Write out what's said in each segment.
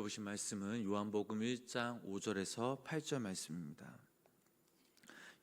읽어보신 말씀은 요한복음 1장 5절에서 8절 말씀입니다.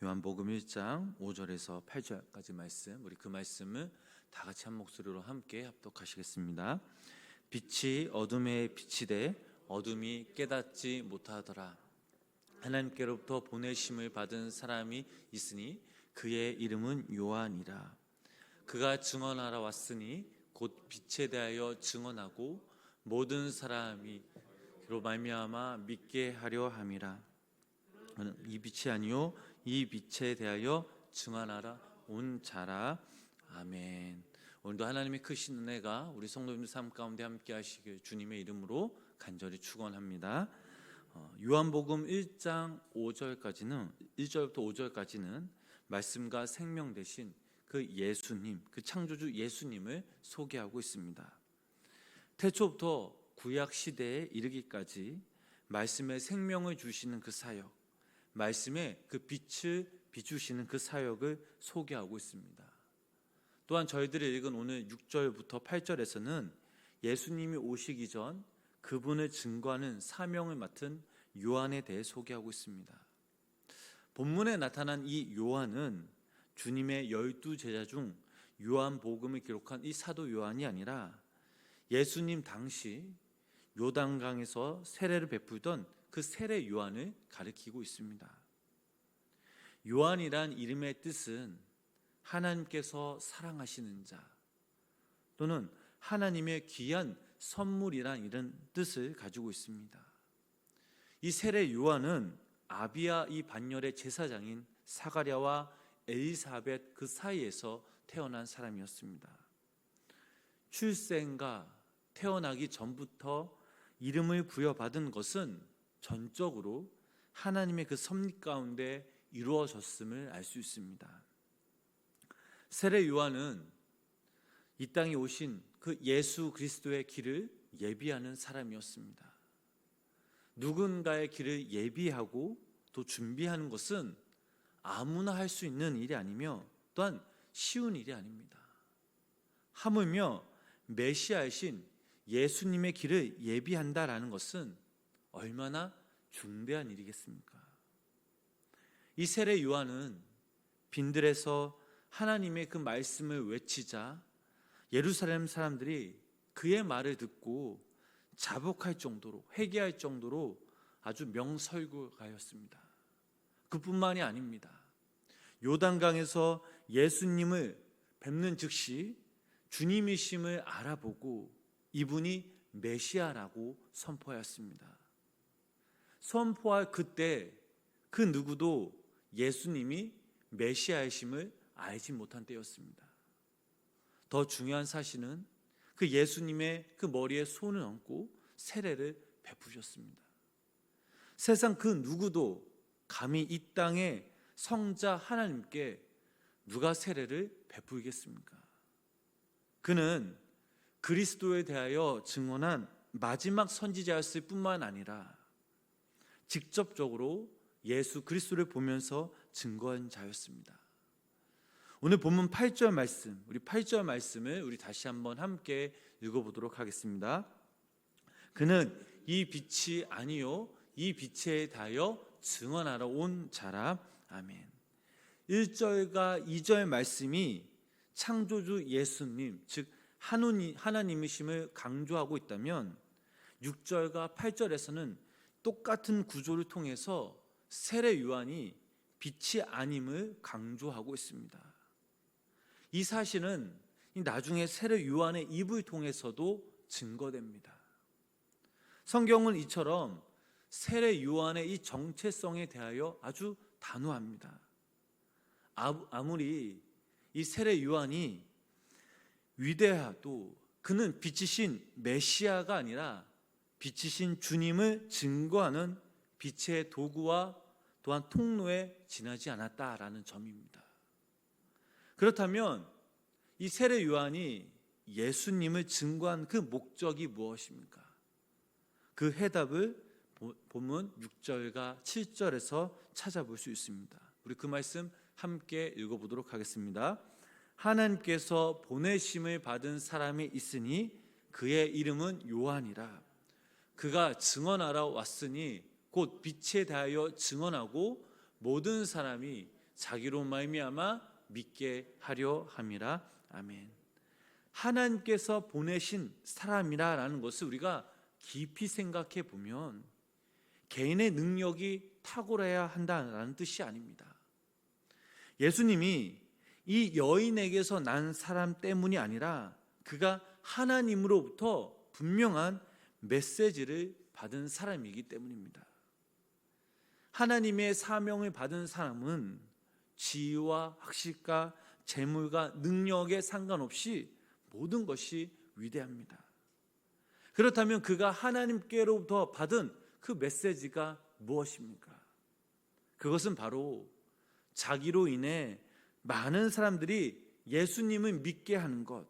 요한복음 1장 5절에서 8절까지 말씀, 우리 그 말씀을 다 같이 한 목소리로 함께 합독하시겠습니다. 빛이 어둠에 비치되 어둠이 깨닫지 못하더라. 하나님께로부터 보내심을 받은 사람이 있으니 그의 이름은 요한이라. 그가 증언하러 왔으니 곧 빛에 대하여 증언하고 모든 사람이 그로 말미암아 믿게 하려 함이라. 이 빛이 아니요 이 빛에 대하여 증언하라 온 자라. 아멘. 오늘도 하나님의 크신 은혜가 우리 성도님들 삶 가운데 함께 하시길 주님의 이름으로 간절히 축원합니다. 요한복음 1장 5절까지는 1절부터 5절까지는 말씀과 생명 되신 그 예수님, 그 창조주 예수님을 소개하고 있습니다. 태초부터 구약 시대에 이르기까지 말씀의 생명을 주시는 그 사역, 말씀의 그 빛을 비추시는 그 사역을 소개하고 있습니다. 또한 저희들이 읽은 오늘 6절부터 8절에서는 예수님이 오시기 전 그분을 증거하는 사명을 맡은 요한에 대해 소개하고 있습니다. 본문에 나타난 이 요한은 주님의 12제자 중 요한복음을 기록한 이 사도 요한이 아니라 예수님 당시 요단강에서 세례를 베풀던 그 세례 요한을 가리키고 있습니다. 요한이란 이름의 뜻은 하나님께서 사랑하시는 자 또는 하나님의 귀한 선물이란 이런 뜻을 가지고 있습니다. 이 세례 요한은 아비야 이 반열의 제사장인 사가랴와 엘리사벳 그 사이에서 태어난 사람이었습니다. 출생과 태어나기 전부터 이름을 부여받은 것은 전적으로 하나님의 그 섭리 가운데 이루어졌음을 알 수 있습니다. 세례 요한은 이 땅에 오신 그 예수 그리스도의 길을 예비하는 사람이었습니다. 누군가의 길을 예비하고 또 준비하는 것은 아무나 할 수 있는 일이 아니며 또한 쉬운 일이 아닙니다. 하물며 메시아이신 예수님의 길을 예비한다라는 것은 얼마나 중대한 일이겠습니까? 이 세례 요한은 빈들에서 하나님의 그 말씀을 외치자 예루살렘 사람들이 그의 말을 듣고 자복할 정도로, 회개할 정도로 아주 명설구가였습니다. 그뿐만이 아닙니다. 요단강에서 예수님을 뵙는 즉시 주님이심을 알아보고 이분이 메시아라고 선포하였습니다. 선포할 그때 그 누구도 예수님이 메시아이심을 알지 못한 때였습니다. 더 중요한 사실은 그 예수님의 그 머리에 손을 얹고 세례를 베푸셨습니다. 세상 그 누구도 감히 이 땅에 성자 하나님께 누가 세례를 베풀겠습니까? 그는 그리스도에 대하여 증언한 마지막 선지자였을 뿐만 아니라 직접적으로 예수 그리스도를 보면서 증거한 자였습니다. 오늘 본문 8절 말씀, 우리 8절 말씀을 우리 다시 한번 함께 읽어보도록 하겠습니다. 그는 이 빛이 아니요 이 빛에 대하여 증언하러 온 자라. 아멘. 1절과 2절 말씀이 창조주 예수님, 즉 하나님이심을 강조하고 있다면 6절과 8절에서는 똑같은 구조를 통해서 세례 요한이 빛이 아님을 강조하고 있습니다. 이 사실은 나중에 세례 요한의 입을 통해서도 증거됩니다. 성경은 이처럼 세례 요한의 이 정체성에 대하여 아주 단호합니다. 아무리 이 세례 요한이 위대하도 그는 빛이신 메시아가 아니라 빛이신 주님을 증거하는 빛의 도구와 또한 통로에 지나지 않았다라는 점입니다. 그렇다면 이 세례 요한이 예수님을 증거한 그 목적이 무엇입니까? 그 해답을 본문 6절과 7절에서 찾아볼 수 있습니다. 우리 그 말씀 함께 읽어보도록 하겠습니다. 하나님께서 보내심을 받은 사람이 있으니 그의 이름은 요한이라. 그가 증언하러 왔으니 곧 빛에 대하여 증언하고 모든 사람이 자기로 말미암아 믿게 하려 함이라. 아멘. 하나님께서 보내신 사람이라는 것을 우리가 깊이 생각해 보면 개인의 능력이 탁월해야 한다는 뜻이 아닙니다. 예수님이 이 여인에게서 난 사람 때문이 아니라 그가 하나님으로부터 분명한 메시지를 받은 사람이기 때문입니다. 하나님의 사명을 받은 사람은 지위와 학식과 재물과 능력에 상관없이 모든 것이 위대합니다. 그렇다면 그가 하나님께로부터 받은 그 메시지가 무엇입니까? 그것은 바로 자기로 인해 많은 사람들이 예수님을 믿게 하는 것,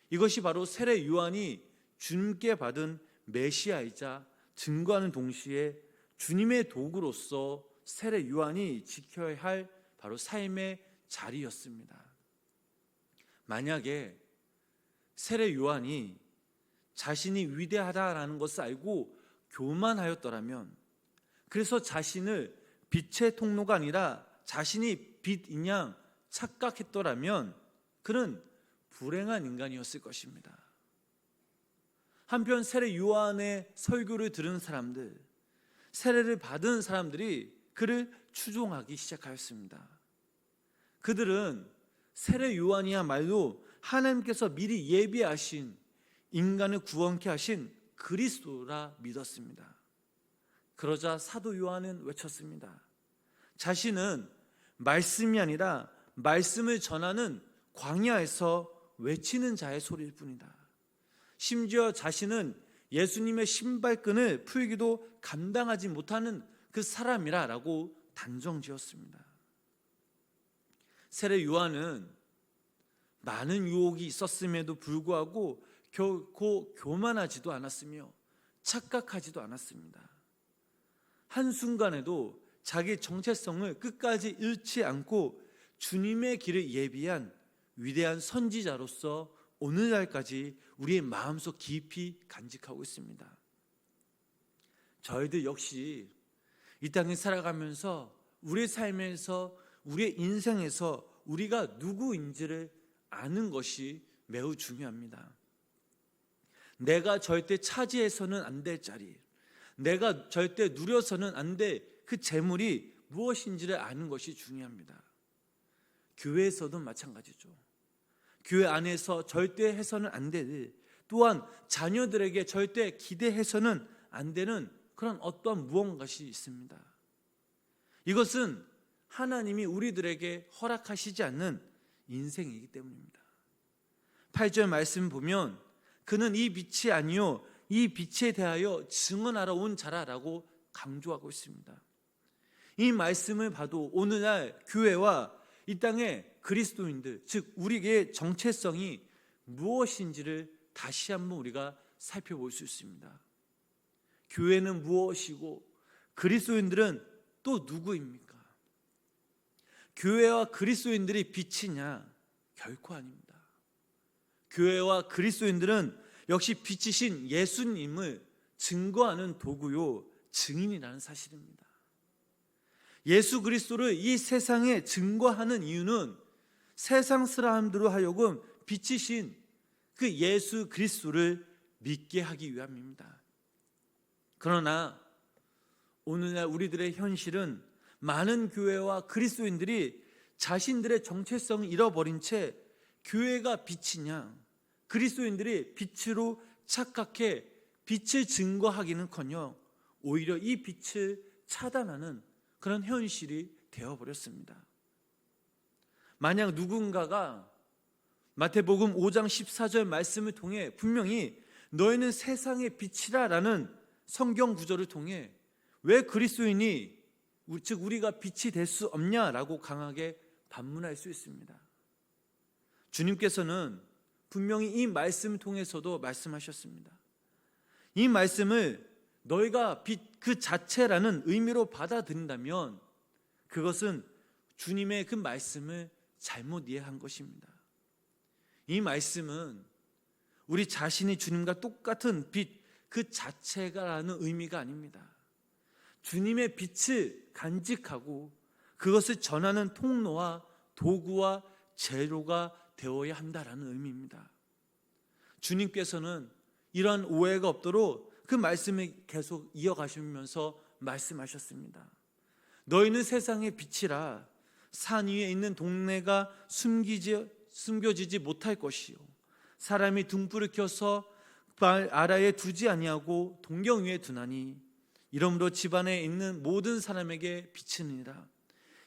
이것이 바로 세례 요한이 주님께 받은 메시아이자 증거하는 동시에 주님의 도구로서 세례 요한이 지켜야 할 바로 삶의 자리였습니다. 만약에 세례 요한이 자신이 위대하다라는 것을 알고 교만하였더라면, 그래서 자신을 빛의 통로가 아니라 자신이 빛인 양 착각했더라면 그는 불행한 인간이었을 것입니다. 한편 세례 요한의 설교를 들은 사람들, 세례를 받은 사람들이 그를 추종하기 시작하였습니다. 그들은 세례 요한이야말로 하나님께서 미리 예비하신 인간을 구원케 하신 그리스도라 믿었습니다. 그러자 사도 요한은 외쳤습니다. 자신은 말씀이 아니라 말씀을 전하는 광야에서 외치는 자의 소리일 뿐이다. 심지어 자신은 예수님의 신발끈을 풀기도 감당하지 못하는 그 사람이라고 단정지었습니다. 세례 요한은 많은 유혹이 있었음에도 불구하고 결코 교만하지도 않았으며 착각하지도 않았습니다. 한순간에도 자기 정체성을 끝까지 잃지 않고 주님의 길을 예비한 위대한 선지자로서 오늘날까지 우리의 마음속 깊이 간직하고 있습니다. 저희들 역시 이 땅에 살아가면서 우리의 삶에서, 우리의 인생에서 우리가 누구인지를 아는 것이 매우 중요합니다. 내가 절대 차지해서는 안 될 자리, 내가 절대 누려서는 안 될 그 재물이 무엇인지를 아는 것이 중요합니다. 교회에서도 마찬가지죠. 교회 안에서 절대 해서는 안 될, 또한 자녀들에게 절대 기대해서는 안 되는 그런 어떠한 무언가가 있습니다. 이것은 하나님이 우리들에게 허락하시지 않는 인생이기 때문입니다. 8절 말씀 보면 그는 이 빛이 아니요 이 빛에 대하여 증언하러 온 자라라고 강조하고 있습니다. 이 말씀을 봐도 오늘날 교회와 이 땅의 그리스도인들, 즉 우리의 정체성이 무엇인지를 다시 한번 우리가 살펴볼 수 있습니다. 교회는 무엇이고 그리스도인들은 또 누구입니까? 교회와 그리스도인들이 빛이냐? 결코 아닙니다. 교회와 그리스도인들은 역시 빛이신 예수님을 증거하는 도구요 증인이라는 사실입니다. 예수 그리스도를 이 세상에 증거하는 이유는 세상 사람들로 하여금 빛이신 그 예수 그리스도를 믿게 하기 위함입니다. 그러나 오늘날 우리들의 현실은 많은 교회와 그리스도인들이 자신들의 정체성을 잃어버린 채 교회가 빛이냐, 그리스도인들이 빛으로 착각해 빛을 증거하기는커녕 오히려 이 빛을 차단하는 그런 현실이 되어버렸습니다. 만약 누군가가 마태복음 5장 14절 말씀을 통해 분명히 너희는 세상의 빛이라라는 성경 구절을 통해 왜 그리스도인이, 즉 우리가 빛이 될 수 없냐라고 강하게 반문할 수 있습니다. 주님께서는 분명히 이 말씀을 통해서도 말씀하셨습니다. 이 말씀을 너희가 빛 그 자체라는 의미로 받아들인다면 그것은 주님의 그 말씀을 잘못 이해한 것입니다. 이 말씀은 우리 자신이 주님과 똑같은 빛, 그 자체가라는 의미가 아닙니다. 주님의 빛을 간직하고 그것을 전하는 통로와 도구와 재료가 되어야 한다라는 의미입니다. 주님께서는 이러한 오해가 없도록 그 말씀을 계속 이어가시면서 말씀하셨습니다. 너희는 세상의 빛이라. 산 위에 있는 동네가 숨겨지지 못할 것이요, 사람이 등불을 켜서 발 아래에 두지 아니하고 동경 위에 두나니 이러므로 집안에 있는 모든 사람에게 비치느니라.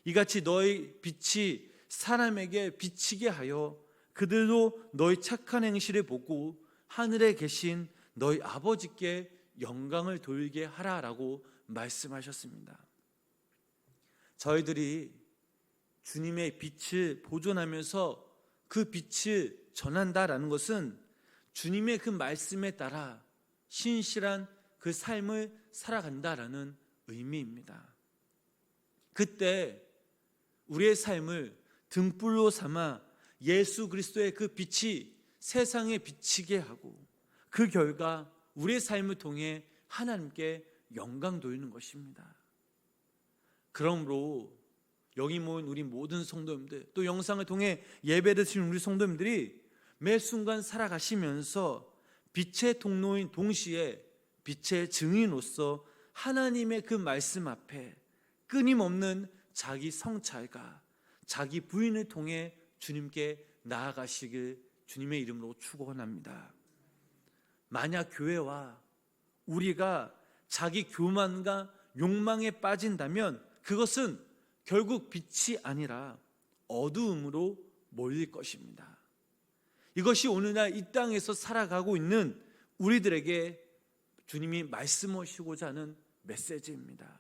이같이 너희 빛이 사람에게 비치게 하여 그들도 너희 착한 행실을 보고 하늘에 계신 너희 아버지께 영광을 돌리게 하라라고 말씀하셨습니다. 저희들이 주님의 빛을 보존하면서 그 빛을 전한다라는 것은 주님의 그 말씀에 따라 신실한 그 삶을 살아간다라는 의미입니다. 그때 우리의 삶을 등불로 삼아 예수 그리스도의 그 빛이 세상에 비치게 하고 그 결과 우리의 삶을 통해 하나님께 영광 돌리는 것입니다. 그러므로 여기 모인 우리 모든 성도님들, 또 영상을 통해 예배를 드리는 우리 성도님들이 매 순간 살아가시면서 빛의 통로인 동시에 빛의 증인으로서 하나님의 그 말씀 앞에 끊임없는 자기 성찰과 자기 부인을 통해 주님께 나아가시길 주님의 이름으로 축원합니다. 만약 교회와 우리가 자기 교만과 욕망에 빠진다면 그것은 결국 빛이 아니라 어두움으로 몰릴 것입니다. 이것이 오늘날 이 땅에서 살아가고 있는 우리들에게 주님이 말씀하시고자 하는 메시지입니다.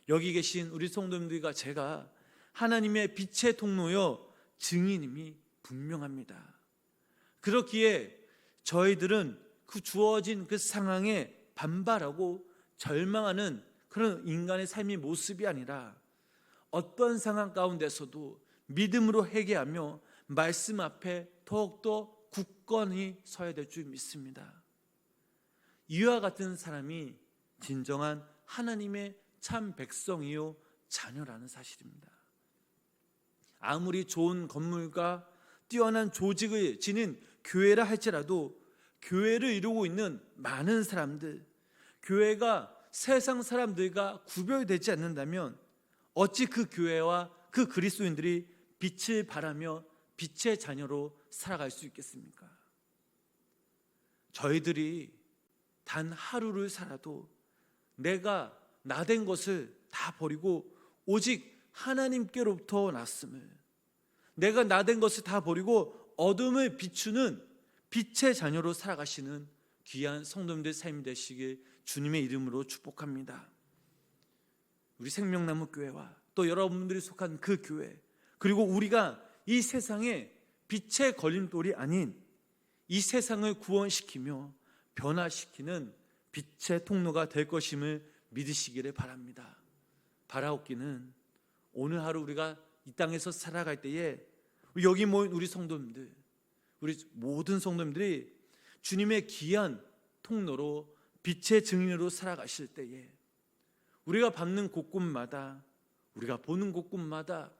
여기 계신 우리 성도님들과 제가 하나님의 빛의 통로여 증인임이 분명합니다. 그렇기에 저희들은 그 주어진 그 상황에 반발하고 절망하는 그런 인간의 삶의 모습이 아니라 어떤 상황 가운데서도 믿음으로 회개하며 말씀 앞에 더욱더 굳건히 서야 될 줄 믿습니다. 이와 같은 사람이 진정한 하나님의 참 백성이요 자녀라는 사실입니다. 아무리 좋은 건물과 뛰어난 조직을 지닌 교회라 할지라도 교회를 이루고 있는 많은 사람들, 교회가 세상 사람들과 구별되지 않는다면 어찌 그 교회와 그 그리스도인들이 빛을 발하며 빛의 자녀로 살아갈 수 있겠습니까? 저희들이 단 하루를 살아도 내가 나된 것을 다 버리고 오직 하나님께로부터 났음을, 내가 나된 것을 다 버리고 어둠을 비추는 빛의 자녀로 살아가시는 귀한 성도님들 삶이 되시길 주님의 이름으로 축복합니다. 우리 생명나무 교회와 또 여러분들이 속한 그 교회, 그리고 우리가 이 세상에 빛의 걸림돌이 아닌 이 세상을 구원시키며 변화시키는 빛의 통로가 될 것임을 믿으시기를 바랍니다. 바라옵기는 오늘 하루 우리가 이 땅에서 살아갈 때에 여기 모인 우리 성도님들, 우리 모든 성도님들이 주님의 귀한 통로로 빛의 증인으로 살아가실 때에 우리가 밟는 곳곳마다, 우리가 보는 곳곳마다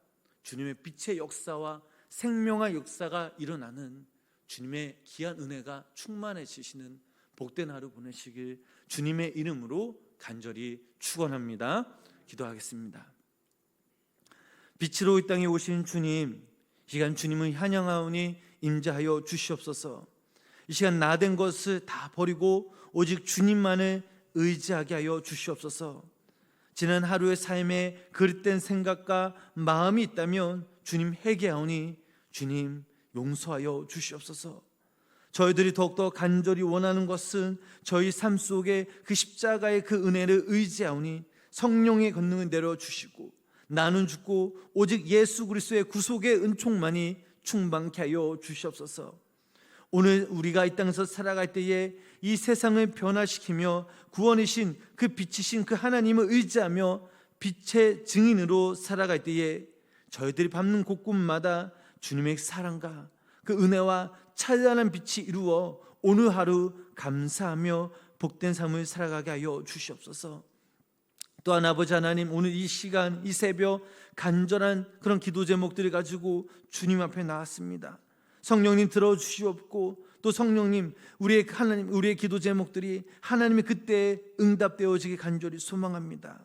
주님의 빛의 역사와 생명의 역사가 일어나는 주님의 귀한 은혜가 충만해지시는 복된 하루 보내시길 주님의 이름으로 간절히 축원합니다. 기도하겠습니다. 빛으로 이 땅에 오신 주님, 이 시간 주님을 찬양하오니 임재하여 주시옵소서. 이 시간 나된 것을 다 버리고 오직 주님만을 의지하게 하여 주시옵소서. 지난 하루의 삶에 그릇된 생각과 마음이 있다면 주님 회개하오니 주님 용서하여 주시옵소서. 저희들이 더욱더 간절히 원하는 것은 저희 삶 속에 그 십자가의 그 은혜를 의지하오니 성령의 권능을 내려주시고 나는 죽고 오직 예수 그리스도의 구속의 은총만이 충만케 하여 주시옵소서. 오늘 우리가 이 땅에서 살아갈 때에 이 세상을 변화시키며 구원이신 그 빛이신 그 하나님을 의지하며 빛의 증인으로 살아갈 때에 저희들이 밟는 곳곳마다 주님의 사랑과 그 은혜와 찬란한 빛이 이루어 오늘 하루 감사하며 복된 삶을 살아가게 하여 주시옵소서. 또한 아버지 하나님, 오늘 이 시간, 이 새벽 간절한 그런 기도 제목들을 가지고 주님 앞에 나왔습니다. 성령님 들어주시옵고, 또 성령님, 우리의 하나님, 우리의 기도 제목들이 하나님의 그때에 응답되어지기 간절히 소망합니다.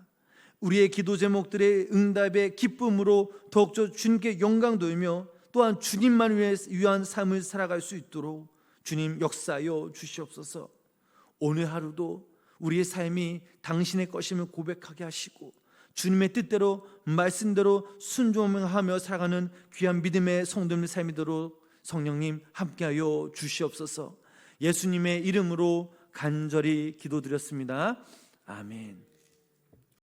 우리의 기도 제목들의 응답의 기쁨으로 더욱더 주님께 영광 돌며 또한 주님만 위한 삶을 살아갈 수 있도록 주님 역사하여 주시옵소서. 오늘 하루도 우리의 삶이 당신의 것임을 고백하게 하시고 주님의 뜻대로 말씀대로 순종하며 살아가는 귀한 믿음의 성도님의 삶이 되도록 성령님 함께하여 주시옵소서. 예수님의 이름으로 간절히 기도드렸습니다. 아멘.